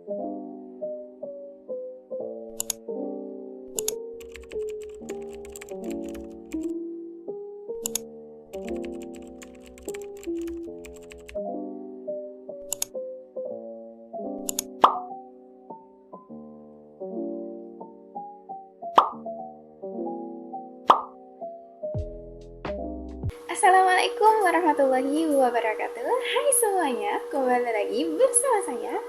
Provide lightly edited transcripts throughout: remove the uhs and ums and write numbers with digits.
Assalamualaikum warahmatullahi wabarakatuh. Hai semuanya, kembali lagi bersama saya.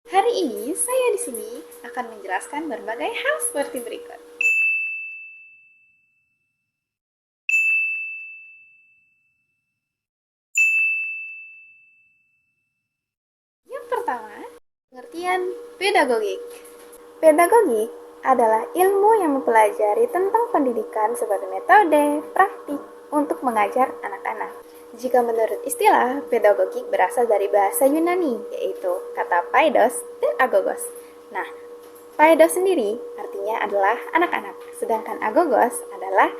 Hari ini saya di sini akan menjelaskan berbagai hal seperti berikut. Yang pertama, pengertian pedagogik. Pedagogik adalah ilmu yang mempelajari tentang pendidikan sebagai metode praktik untuk mengajar anak-anak. Jika menurut istilah, pedagogik berasal dari bahasa Yunani, yaitu kata paidos dan agogos. Nah, paidos sendiri artinya adalah anak-anak, sedangkan agogos adalah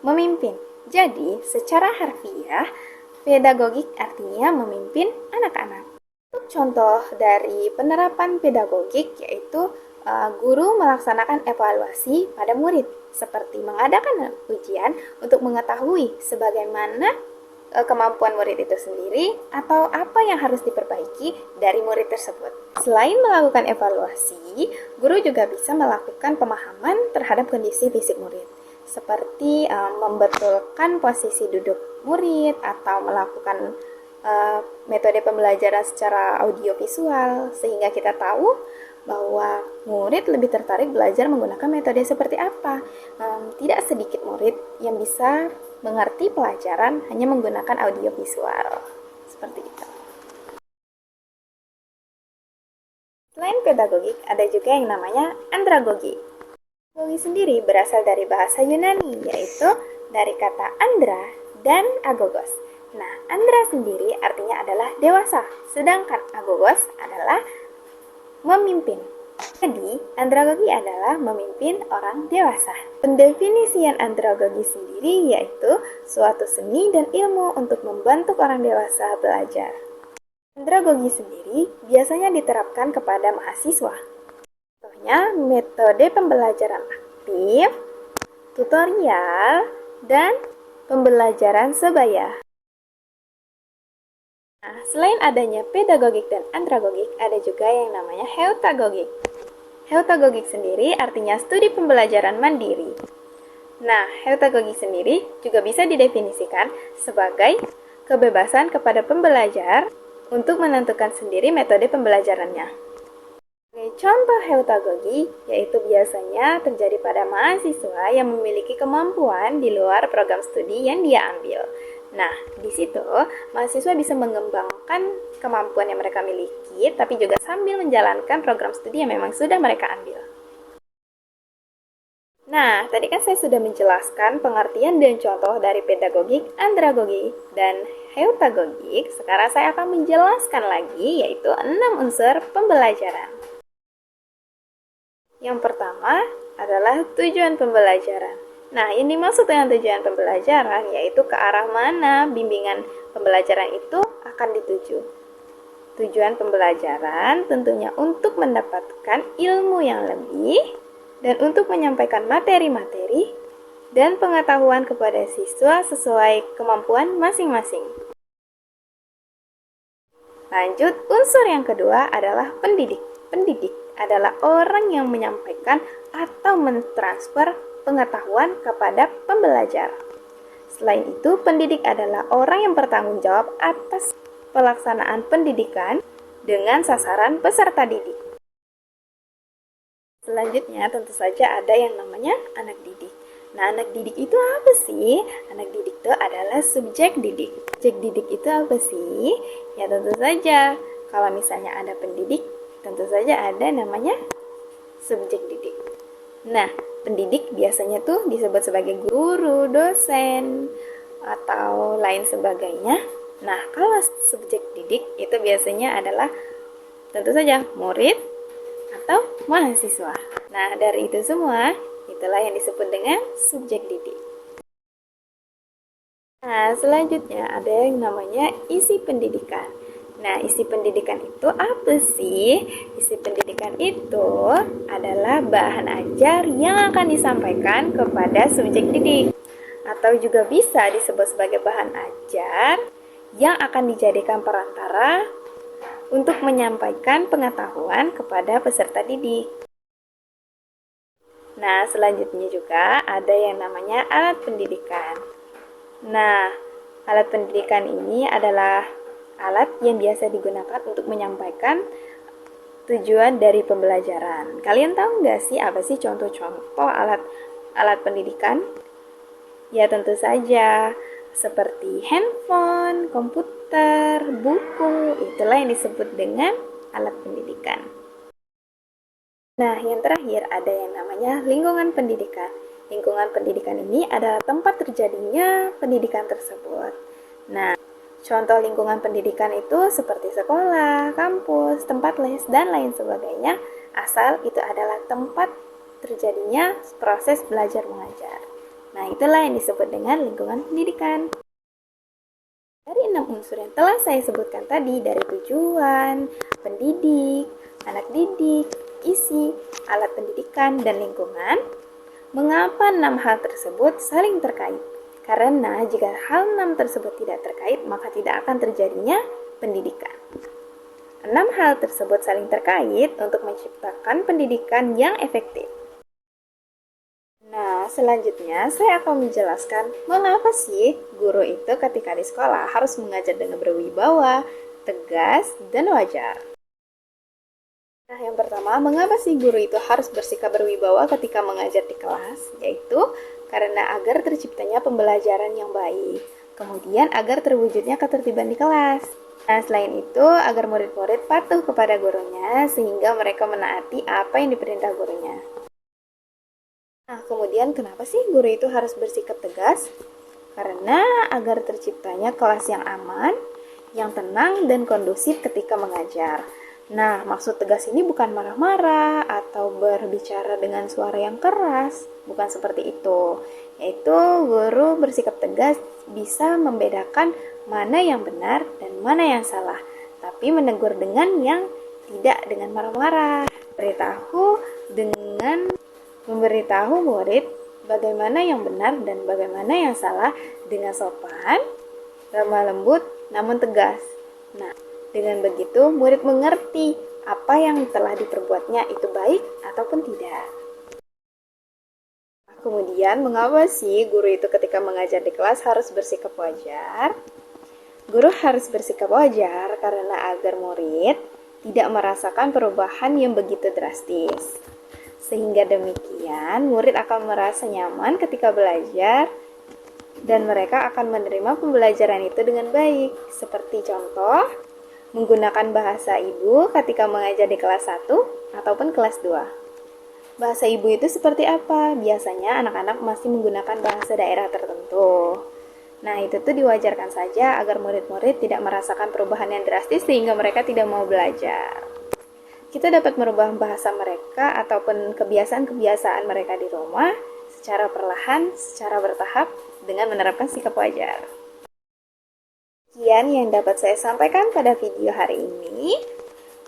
memimpin. Jadi, secara harfiah, pedagogik artinya memimpin anak-anak. Contoh dari penerapan pedagogik yaitu guru melaksanakan evaluasi pada murid, seperti mengadakan ujian untuk mengetahui sebagaimana kemampuan murid itu sendiri atau apa yang harus diperbaiki dari murid tersebut. Selain melakukan evaluasi, guru juga bisa melakukan pemahaman terhadap kondisi fisik murid, seperti membetulkan posisi duduk murid atau melakukan metode pembelajaran secara audiovisual, sehingga kita tahu bahwa murid lebih tertarik belajar menggunakan metode seperti apa. Tidak sedikit murid yang bisa mengerti pelajaran hanya menggunakan audiovisual, seperti itu. Selain pedagogik, ada juga yang namanya andragogi. Andragogi sendiri berasal dari bahasa Yunani, yaitu dari kata andra dan agogos. Nah, andra sendiri artinya adalah dewasa, sedangkan agogos adalah memimpin. Jadi, andragogi adalah memimpin orang dewasa. Pendefinisian andragogi sendiri yaitu suatu seni dan ilmu untuk membantu orang dewasa belajar. Andragogi sendiri biasanya diterapkan kepada mahasiswa. Contohnya, metode pembelajaran aktif, tutorial, dan pembelajaran sebaya. Nah, selain adanya pedagogik dan andragogik, ada juga yang namanya heutagogik. Heutagogik sendiri artinya studi pembelajaran mandiri. Nah, heutagogik sendiri juga bisa didefinisikan sebagai kebebasan kepada pembelajar untuk menentukan sendiri metode pembelajarannya. Contoh heutagogi yaitu biasanya terjadi pada mahasiswa yang memiliki kemampuan di luar program studi yang dia ambil. Nah, di situ mahasiswa bisa mengembangkan kemampuan yang mereka miliki, tapi juga sambil menjalankan program studi yang memang sudah mereka ambil. Nah, tadi kan saya sudah menjelaskan pengertian dan contoh dari pedagogik, andragogik, dan heutagogik. Sekarang saya akan menjelaskan lagi, yaitu 6 unsur pembelajaran. Yang pertama adalah tujuan pembelajaran. Nah, yang dimaksud dengan tujuan pembelajaran yaitu ke arah mana bimbingan pembelajaran itu akan dituju. Tujuan pembelajaran tentunya untuk mendapatkan ilmu yang lebih dan untuk menyampaikan materi-materi dan pengetahuan kepada siswa sesuai kemampuan masing-masing. Lanjut, unsur yang kedua adalah pendidik. Pendidik adalah orang yang menyampaikan atau mentransfer pengetahuan kepada pembelajar. Selain itu, pendidik adalah orang yang bertanggung jawab atas pelaksanaan pendidikan dengan sasaran peserta didik. Selanjutnya, tentu saja ada yang namanya anak didik. Nah, anak didik itu apa sih? Anak didik itu adalah subjek didik. Subjek didik itu apa sih? Ya tentu saja, kalau misalnya ada pendidik, tentu saja ada namanya subjek didik. Nah, pendidik biasanya tuh disebut sebagai guru, dosen, atau lain sebagainya. Nah, kalau subjek didik itu biasanya adalah tentu saja murid atau mahasiswa. Nah, dari itu semua, itulah yang disebut dengan subjek didik. Nah, selanjutnya ada yang namanya isi pendidikan. Nah, isi pendidikan itu apa sih? Isi pendidikan itu adalah bahan ajar yang akan disampaikan kepada subjek didik, atau juga bisa disebut sebagai bahan ajar yang akan dijadikan perantara untuk menyampaikan pengetahuan kepada peserta didik. Nah, selanjutnya juga ada yang namanya alat pendidikan. Nah, alat pendidikan ini adalah alat yang biasa digunakan untuk menyampaikan tujuan dari pembelajaran. Kalian tahu nggak sih apa sih contoh-contoh alat pendidikan? Ya tentu saja, seperti handphone, komputer, buku, itulah yang disebut dengan alat pendidikan. Nah, yang terakhir ada yang namanya lingkungan pendidikan. Lingkungan pendidikan ini adalah tempat terjadinya pendidikan tersebut. Nah, contoh lingkungan pendidikan itu seperti sekolah, kampus, tempat les, dan lain sebagainya, asal itu adalah tempat terjadinya proses belajar mengajar. Nah, itulah yang disebut dengan lingkungan pendidikan. Dari 6 unsur yang telah saya sebutkan tadi, dari tujuan, pendidik, anak didik, isi, alat pendidikan, dan lingkungan, mengapa 6 hal tersebut saling terkait? Karena jika hal 6 tersebut tidak terkait, maka tidak akan terjadinya pendidikan. 6 hal tersebut saling terkait untuk menciptakan pendidikan yang efektif. Nah, selanjutnya saya akan menjelaskan mengapa sih guru itu ketika di sekolah harus mengajar dengan berwibawa, tegas, dan wajar. Nah, yang pertama, mengapa sih guru itu harus bersikap berwibawa ketika mengajar di kelas? Yaitu karena agar terciptanya pembelajaran yang baik, kemudian agar terwujudnya ketertiban di kelas. Nah, selain itu, agar murid-murid patuh kepada gurunya sehingga mereka menaati apa yang diperintah gurunya. Nah, kemudian kenapa sih guru itu harus bersikap tegas? Karena agar terciptanya kelas yang aman, yang tenang, dan kondusif ketika mengajar. Nah, maksud tegas ini bukan marah-marah atau berbicara dengan suara yang keras, bukan seperti itu. Yaitu guru bersikap tegas bisa membedakan mana yang benar dan mana yang salah, tapi menegur dengan yang tidak dengan marah-marah. Memberitahu murid bagaimana yang benar dan bagaimana yang salah dengan sopan, lemah lembut, namun tegas. Nah, dengan begitu murid mengerti apa yang telah diperbuatnya itu baik ataupun tidak. Kemudian, mengapa sih guru itu ketika mengajar di kelas harus bersikap wajar? Guru harus bersikap wajar karena agar murid tidak merasakan perubahan yang begitu drastis. Sehingga demikian, murid akan merasa nyaman ketika belajar dan mereka akan menerima pembelajaran itu dengan baik. Seperti contoh, menggunakan bahasa ibu ketika mengajar di kelas 1 ataupun kelas 2. Bahasa ibu itu seperti apa? Biasanya anak-anak masih menggunakan bahasa daerah tertentu. Nah, itu tuh diwajarkan saja agar murid-murid tidak merasakan perubahan yang drastis sehingga mereka tidak mau belajar. Kita dapat merubah bahasa mereka ataupun kebiasaan-kebiasaan mereka di rumah secara perlahan, secara bertahap dengan menerapkan sikap wajar. Sekian yang dapat saya sampaikan pada video hari ini.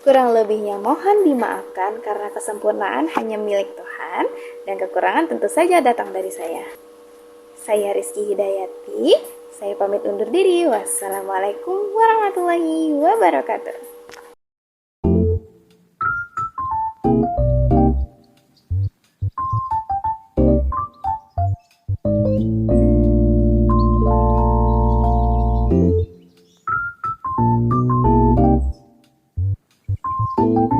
Kurang lebihnya mohon dimaafkan karena kesempurnaan hanya milik Tuhan dan kekurangan tentu saja datang dari saya. Saya Rizky Hidayati, saya pamit undur diri. Wassalamualaikum warahmatullahi wabarakatuh. Thank you.